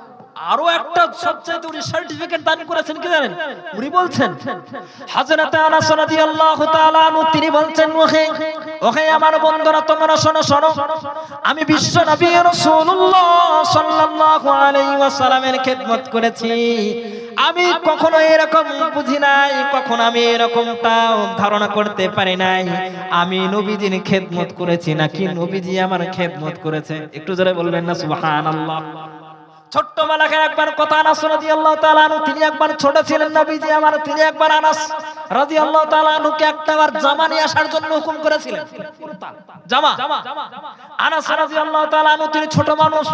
আরো একটা সবচেয়ে উনি সার্টিফিকেট দান করেছেন, কি জানেন? উনি বলছেন, হযরত আনাস রাদিয়াল্লাহু তাআলা আনহু তিনি বলছেন, ওহে আমার বন্ধুরা তোমরা শোনো শোনো, আমি বিশ্ব নবী রাসূলুল্লাহ সাল্লাল্লাহু আলাইহি ওয়াসাল্লামের খেদমত করেছি, আমি কখনো এরকম বুঝি নাই, কখনো আমি এরকমটাও ধারণা করতে পারি নাই আমি নবীজির খেদমত করেছি নাকি নবীজি আমার খেদমত করেছে। একটু জোরে বলবেন না সুবহানাল্লাহ। ছোট্ট বেলাকার একবার কথা, আনাস রাদিয়াল্লাহু তাআলা আনহু, তিনি একবার ছোট ছিলেন নবীজি আমার, তিনি একবার আনাস রাদিয়াল্লাহু তাআলা আনহুকে একটাবার জামা নিয়ে আসার জন্য হুকুম করেছিলেন। জামা, আনাস রাদিয়াল্লাহু তাআলা আনহু তিনি ছোট মানুষ,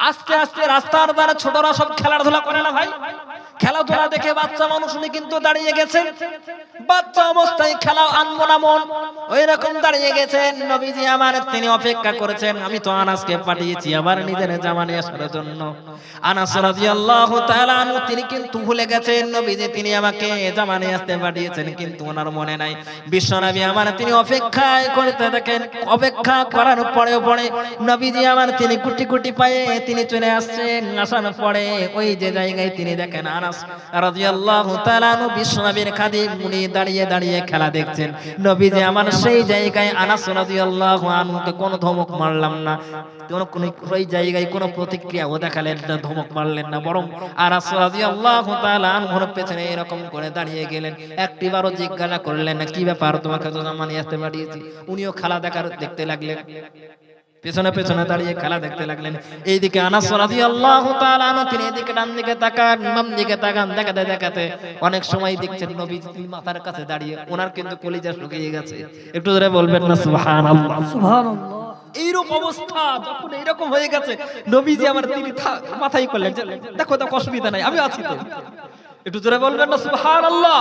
আস্তে আস্তে রাস্তার ধারে ছোটরা সব খেলাধুলা করে না ভাই, খেলাধুলা দেখে বাচ্চা মানুষ উনি কিন্তু দাঁড়িয়ে গেছেন, বাচ্চা অবস্থায় খেলা আনবো না মন, ওই রকম দাঁড়িয়ে গেছেন। নবীজি আমার তিনি অপেক্ষা করেছেন, আমি তো আনাসকে পাঠিয়েছি আবার নিজের জামা নিয়ে আসার জন্য। আনাস রাদিয়াল্লাহু তাআলা আনহু তিনি কিন্তু ভুলে গেছেন নবীজি তিনি আমাকে জামা নিয়ে আসতে পাঠিয়েছেন, কিন্তু ওনার মনে নাই। বিশ্বনবী আমার তিনি অপেক্ষায় করতে থাকেন, অপেক্ষা করার পরেও পরে নবীজি আমার তিনি গুটি গুটি পায়ে তিনি চলে আসছেন। আসার পরে ওই যে জায়গায় তিনি দেখেন আনাস রাদিয়াল্লাহু তাআলা আনহু বিশ্বনবীর খাদিম উনি দাঁড়িয়ে দাঁড়িয়ে খেলা দেখছেন। নবীজি আমার সেই জায়গায় আনাস রাদিয়াল্লাহু আনহুকে কোনো ধমক মারলাম না, ওই জায়গায় কোনো প্রতিক্রিয়াও দেখালেন না, ধমক মারলেন না, বরং আনাস রাদিয়াল্লাহু তাআলা আনহুর পেছনে এরকম করে দাঁড়িয়ে গেলেন। একটিবারও জিজ্ঞাসা করলেন না কি ব্যাপার তোমাকে তো জামা নিয়ে আসতে পাঠিয়েছি। উনিও খেলা দেখতে লাগলেন, পেছনে পেছনে দাঁড়িয়ে খেলা দেখতে লাগলেন। এইদিকে আনাস রাদিয়াল্লাহু তাআলা আনহু তিনি এদিকে ডান দিকে তাকান বাম দিকে তাকান, দেখাতে দেখাতে অনেক সময় দেখছেন নবীজি মাথার কাছে দাঁড়িয়ে, ওনার কিন্তু কলিজা শুকিয়ে গেছে। একটু ধরে বলবেন না সুবহানাল্লাহ। সুবহানাল্লাহ। এইরকম অবস্থা যখন এইরকম হয়ে গেছে নবীজি আমার তিনি মাথায় করলেন, দেখো দেখো অসুবিধা নাই আমি আছি তো। একটু জোরে বলবেন না সুবহানাল্লাহ।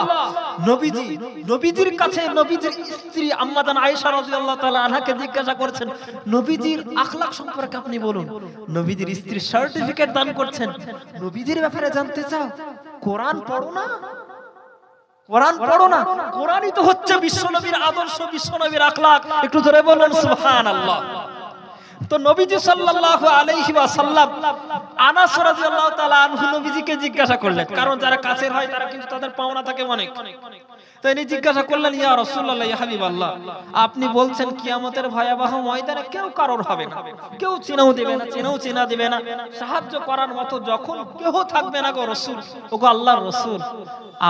নবীজির কাছে নবীজির স্ত্রী আম্মা জান আয়েশা রাদিয়াল্লাহু তাআলা আনহাকে জিজ্ঞাসা করেছেন নবীজির আখলাক সম্পর্কে আপনি বলুন। নবীজির স্ত্রী সার্টিফিকেট দান করছেন, নবীজির ব্যাপারে জানতে চাও? কোরআন পড়ো না, কোরআন পড়ো না, কোরআনই তো হচ্ছে বিশ্বনবীর আদর্শ, বিশ্বনবীর আখলাক। একটু জোরে বলুন সুবহানাল্লাহ। তো নবীজি সাল্লাল্লাহু আলাইহি ওয়াসাল্লাম আনাস রাদিয়াল্লাহু তাআলা আনহু নবীজিকে জিজ্ঞাসা করলেন, কারণ যারা কাছের হয় তারা কিন্তু তাদের পাওনা থাকে অনেক। তো ইনি জিজ্ঞাসা করলেন ইয়া রাসূলুল্লাহ ইয়া হাবিবাল্লাহ, আপনি বলছেন কিয়ামতের ভয়াবহ ময়দানে কেউ কারোর হবে না, কেউ চিনাও দিবে না, চিনাও চিনা দিবে না, সাহায্য করার মতো যখন কেউ থাকবে না গো রাসূল, ওগো আল্লাহর রাসূল,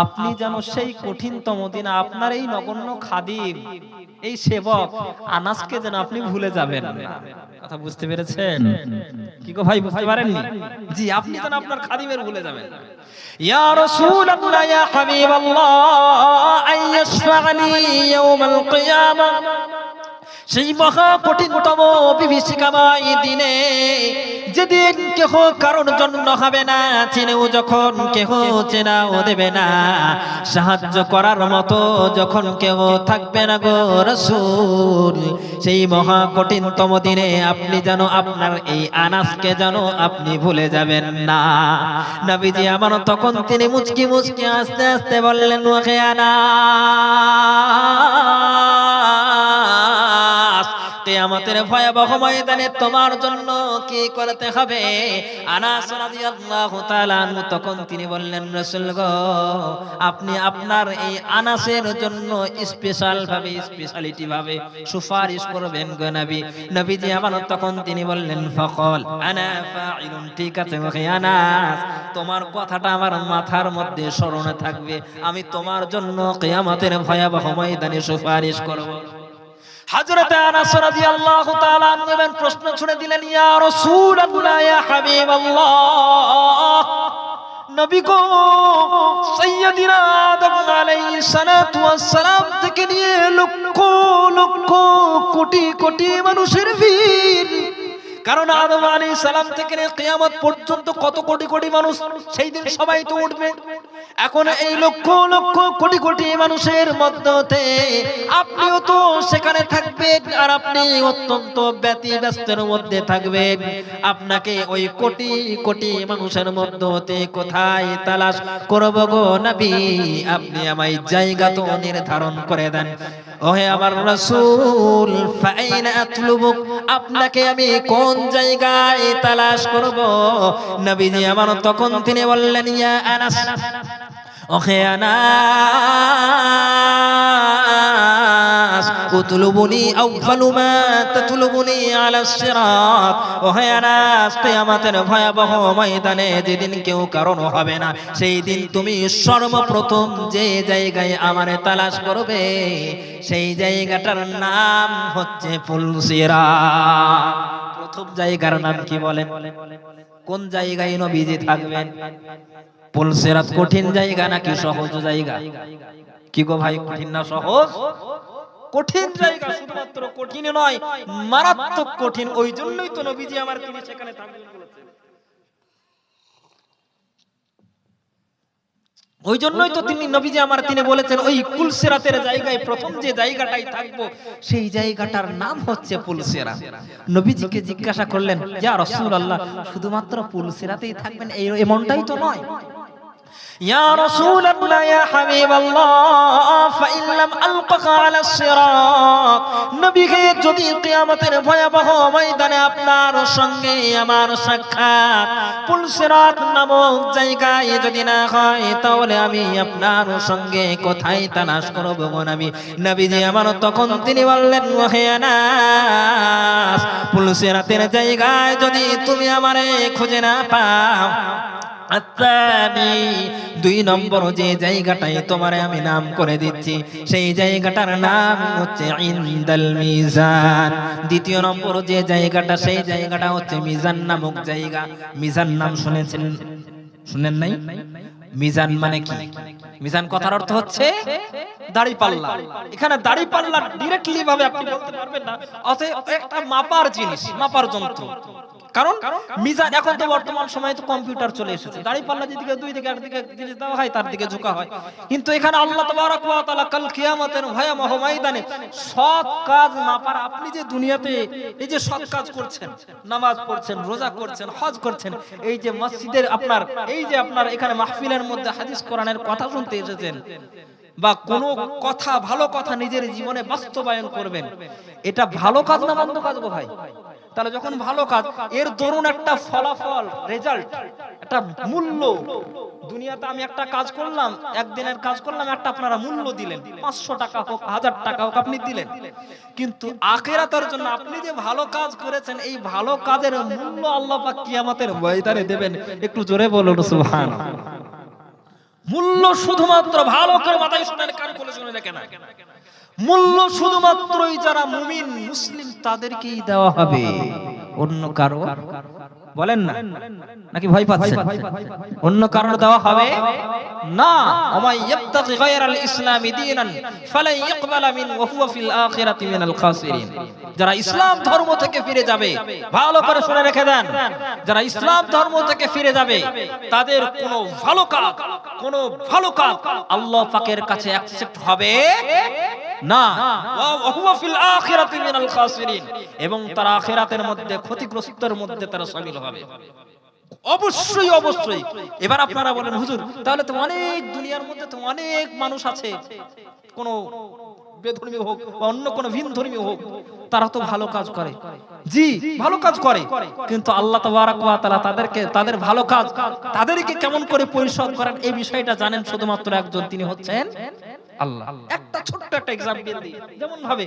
আপনি যেন সেই কঠিনতম দিনে আপনার এই নগণ্য খাদিম এই সেবক আনাসকে যেন আপনি ভুলে যাবেন না। কথা বুঝতে পেরেছেন কি গো ভাই? বুঝতে পারেননি? জি, আপনি যেন আপনার খাদিমের ভুলে যাবেন না। ইয়া রাসূলুল্লাহ ইয়া হাবিবাল্লাহ আইয়াশফা'নি ইয়াউমাল কিয়ামা, সেই মহা কঠিনতম বিভীষিকাময় দিনে যেদিন কেহ কারোর জন্য হবে না, চিনেও যখন কেহ চেনাও দেবে না, সাহায্য করার মতো যখন কেউ থাকবে না গো রাসূল, সেই মহা কঠিনতম দিনে আপনি যেন আপনার এই আনাসকে যেন আপনি ভুলে যাবেন না। নবীজি আমার তখন তিনি মুচকি মুচকি আস্তে আস্তে বললেন ওহে আনাস, কিয়ামতের ভয়াবহ ময়দানে তোমার জন্য কি করতে হবে? আনাস রাদিয়াল্লাহু তাআলা আনহু তখন তিনি বললেন রাসূল গো, আপনি আপনার এই আনাসের জন্য স্পেশাল ভাবে স্পেশালিটি ভাবে সুপারিশ করবেন গো নবী। নবীজি আমার তখন তিনি বললেন ফাকাল আনা ফাইলুন, ঠিক আছে ওহে আনাস, তোমার কথাটা আমার মাথার মধ্যে স্মরণে থাকবে, আমি তোমার জন্য কিয়ামতের ভয়াবহ ময়দানে সুপারিশ করব। হযরত আনাস রাদিয়াল্লাহু তাআলা আনহু প্রশ্ন ছুড়ে দিলেন ইয়া রাসূলুল্লাহ ইয়া হাবিবাল্লাহ, নবী গো, সাইয়্যিদিনা আদম আলাইহিস সালাতু ওয়াস সালাম থেকে নিয়ে লক্ষ লক্ষ কোটি কোটি মানুষের ভিড়, কারণ আদম আলাইহিস সালাম থেকে কিয়ামত পর্যন্ত কত কোটি কোটি মানুষ, সেই দিন সবাই তো উঠবে। এখন এই লক্ষ লক্ষ কোটি কোটি মানুষের মধ্যে আপনিও তো সেখানে থাকবেন, আর আপনি অত্যন্ত ব্যতিব্যস্তের মধ্যে থাকবেন। আপনাকে ওই কোটি কোটি মানুষের মধ্যে কোথায় তালাশ করব গো নবী? আপনি আমায় জায়গা তো নির্ধারণ করে দেন। ওহে আমার রাসূল, ফাইনা আতলুবুক, আপনাকে আমি কোন জায়গায় তালাশ করব? নবীজি আমার তখন তিনি বললেন ইয়া আনাস, ওহে আনাস উতলুবুনি আউয়ালু মা তাতলুবুনি আলাস সিরাত। ওহে আনাস, কিয়ামতের ভয়াবহ ময়দানে যেদিন কেউ কারণ হবে না, সেই দিন তুমি সর্বপ্রথম যে জায়গায় আমারে তালাশ করবে সেই জায়গাটার নাম হচ্ছে পুলসিরাত। প্রথম জায়গার নাম কি বলেন? কোন জায়গায় নবীজি থাকবেন? পুলসিরাত কঠিন জায়গা নাকি সহজ জায়গা? কি গো ভাই, কঠিন না সহজ? কঠিন জায়গা, শুধুমাত্র কঠিন নয়, মারাত্মক কঠিন। ওই জন্যই তো নবীজি আমার তিনি সেখানে থাকবেন বলেছেন। ওই জন্যই তো তিনি নবীজি আমার তিনি বলেছেন ওই পুলসিরাতের জায়গায় প্রথম যে জায়গাটাই থাকবো সেই জায়গাটার নাম হচ্ছে পুলসিরাত। নবীজিকে জিজ্ঞাসা করলেন, ইয়া রাসূলুল্লাহ, শুধুমাত্র পুলসিরাতেই থাকবেন এমনটাই তো নয়। ইয়া রাসূলুল্লাহ, ইয়া হাবিবাল্লাহ, ফাইন লাম আলকাকা আলাস সিরাত, নবীকে যদি কিয়ামতের ভয়াবহ ময়দানে আপনার সঙ্গে আমার সাক্ষাৎ পুলসিরাত নামক জায়গায় যদি না হয়, তাহলে আমি আপনার সঙ্গে কোথায় তালাশ করব গো নবী? নবীজি আমার তখন তিনি বললেন, ওহে আনাস, পুলসিরাতের জায়গায় যদি তুমি আমারে খুঁজে না পাও, আত্তানি, 2 নম্বর যে জায়গাটায় তোমারে আমি নাম করে দিচ্ছি সেই জায়গাটার নাম হচ্ছে ইনদাল মিজান। 2 নম্বর যে জায়গাটা সেই জায়গাটা হচ্ছে মিজান নামক জায়গা। মিজান নাম শুনেছেন? শুনেন নাই? মিজান মানে কি? মিজান কথার অর্থ হচ্ছে দাড়িপাল্লা। এখানে দাড়িপাল্লা ডাইরেক্টলি ভাবে আপনি বলতে পারবেন না, অতএব একটা মাপার জিনিস, মাপার যন্ত্র। কারণ মিজান এখন তো বর্তমান সময়ে তো কম্পিউটার চলে এসেছে, দাড়িপাল্লা যেদিকে 2 দিকে একদিকে জিনিস দেওয়া হয় তার দিকে ঝুঁকা হয়। কিন্তু এখানে আল্লাহ তাবারক ওয়া তাআলা কাল কিয়ামতের ভয়াবহ ময়দানে সৎ কাজ মাপার, আপনি যে দুনিয়াতে এই যে সৎ কাজ করছেন, নামাজ পড়ছেন, রোজা করছেন, হজ করছেন, এই যে মসজিদের আপনার এই যে আপনার এখানে মাহফিলের মধ্যে হাদিস কোরআনের কথা শুনতে এসেছেন, বা কোনো কথা ভালো কথা নিজের জীবনে বাস্তবায়ন করবেন, এটা ভালো কাজ না মন্দ কাজ গো ভাই? তাহলে যখন ভালো কাজ, এর দরুন একটা ফলাফল, রেজাল্ট, একটা মূল্য। দুনিয়াতে আমি একটা কাজ করলাম, একদিনের কাজ করলাম, একটা আপনারা মূল্য দিলেন, 500 টাকা হোক, 1000 টাকা হোক, আপনি দিলেন। কিন্তু আখিরাতের জন্য আপনি যে ভালো কাজ করেছেন, এই ভালো কাজের মূল্য আল্লাহ পাক কিয়ামতের ময়দানে দেবেন। একটু জোরে বলুন সুবহানাল্লাহ। মূল্য শুধুমাত্র, ভালো করে মাথায় শুনেন, কান খুলে শুনে দেখেন, মূল্য শুধুমাত্রই যারা মুমিন মুসলিম তাদেরকেই দেওয়া হবে, অন্য কারো বলেন না, নাকি ভয় পাচ্ছেন? অন্য কারো দেওয়া হবে না। ওমাই ইয়াবতাগি গায়রাল ইসলামি দীনান ফালা ইকবালা মিন ওয়া হুয়া ফিল আখিরাতি মিনাল খাসিরিন। যারা ইসলাম ধর্ম থেকে ফিরে যাবে, ভালো করে শুনে রেখে দেন, যারা ইসলাম ধর্ম থেকে ফিরে যাবে তাদের কোনো ভালো কাজ আল্লাহ পাকের কাছে অ্যাকসেপ্ট হবে না। ওয়া হুয়া ফিল আখিরাতি মিনাল খাসিরিন, এবং তারা আখিরাতের মধ্যে ক্ষতিগ্রস্তের মধ্যে তারা শামিল হবে। অবশ্যই অবশ্যই। এবার আপনারা বলেন, হুজুর তাহলে তো অনেক দুনিয়ার মধ্যে তো অনেক মানুষ আছে, কোন বেধর্মী হোক বা অন্য কোন ভিন ধর্মী হোক, তারা তো ভালো কাজ করে। জি, ভালো কাজ করে, কিন্তু আল্লাহ তাবারক ওয়া তাআলা তাদেরকে, তাদের ভালো কাজ তাদেরকে কেমন করে পরিশোধ করেন এই বিষয়টা জানেন শুধুমাত্র একজন, তিনি হচ্ছেন আল্লাহ। একটা ছোট্ট একটা এক্সাম্পল দিই, যেমন ভাবে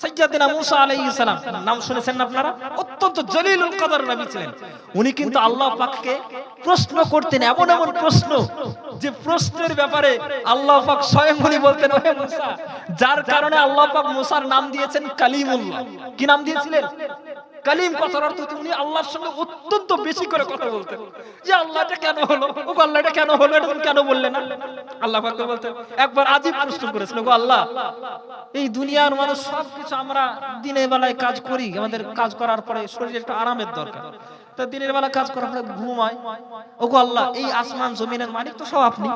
সাইয়্যিদনা মুসা আলাইহিস সালাম, নাম শুনেছেন আপনারা? অত্যন্ত জলিলুল কদর নবী ছিলেন। উনি কিন্তু আল্লাহ পাককে প্রশ্ন করতেন, এমন এমন প্রশ্ন যে প্রশ্নের ব্যাপারে আল্লাহ পাক স্বয়ং উনি বলতেন, ওহে মুসা, যার কারণে আল্লাহ পাক মুসার নাম দিয়েছেন কালিমুল্লাহ। কি নাম দিয়েছিলেন? কালিম। কথার অর্থ উনি আল্লাহর সঙ্গে অত্যন্ত বেশি করে কথা বলতেন, যে আল্লাহ এটা কেন হলো, ও আল্লাহ এটা কেন হলো, এটা তুমি কেন বললে না? আল্লাহ পাক বলতেন, একবার আজীব প্রশ্ন করেছিল, গো আল্লাহ, এই দুনিয়ার মানুষ সবকিছু আমরা দিনের বেলায় কাজ করি, আমাদের কাজ করার পরে শরীরে একটু আরামের দরকার, তা দিনের বেলা কাজ করার পরে ঘুমায়, ও গো আল্লাহ, এই আসমান জমিনের মালিক তো সব আপনি।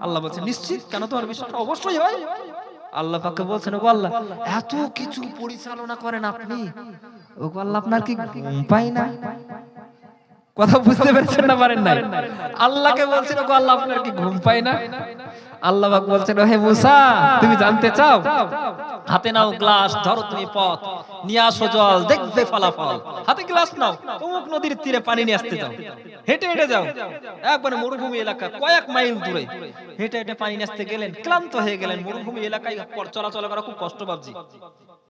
আল্লাহ বলছেন, নিশ্চিত, কেন তোমার বিষয়টা অবশ্যই হয়। আল্লাহ পাকে বলছেন, ওগো আল্লাহ, এত কিছু পরিচালনা করেন আপনি, ওগো আল্লাহ, আপনার কি ঘুম পাই না? কথা বুঝতে পেরেছেন না পারেন নাই? আল্লাহকে বলছিল গো আল্লাহ আপনার কি ঘুম পায় না? আল্লাহ পাক বলছেন হে মুসা তুমি জানতে চাও, হাতে নাও গ্লাস, ধরো তুমি পথ, নিয়ে আসো জল, দেখবে ফলাফল। হাতে গ্লাস নাও, অমুক নদীর তীরে পানি নিয়ে আসতে যাও, হেঁটে হেঁটে যাও, একবারে মরুভূমি এলাকা কয়েক মাইল দূরে হেঁটে হেঁটে পানি নিয়ে আসতে গেলেন, ক্লান্ত হয়ে গেলেন, মরুভূমি এলাকায় চলাচল করা খুব কষ্ট ভাবছি।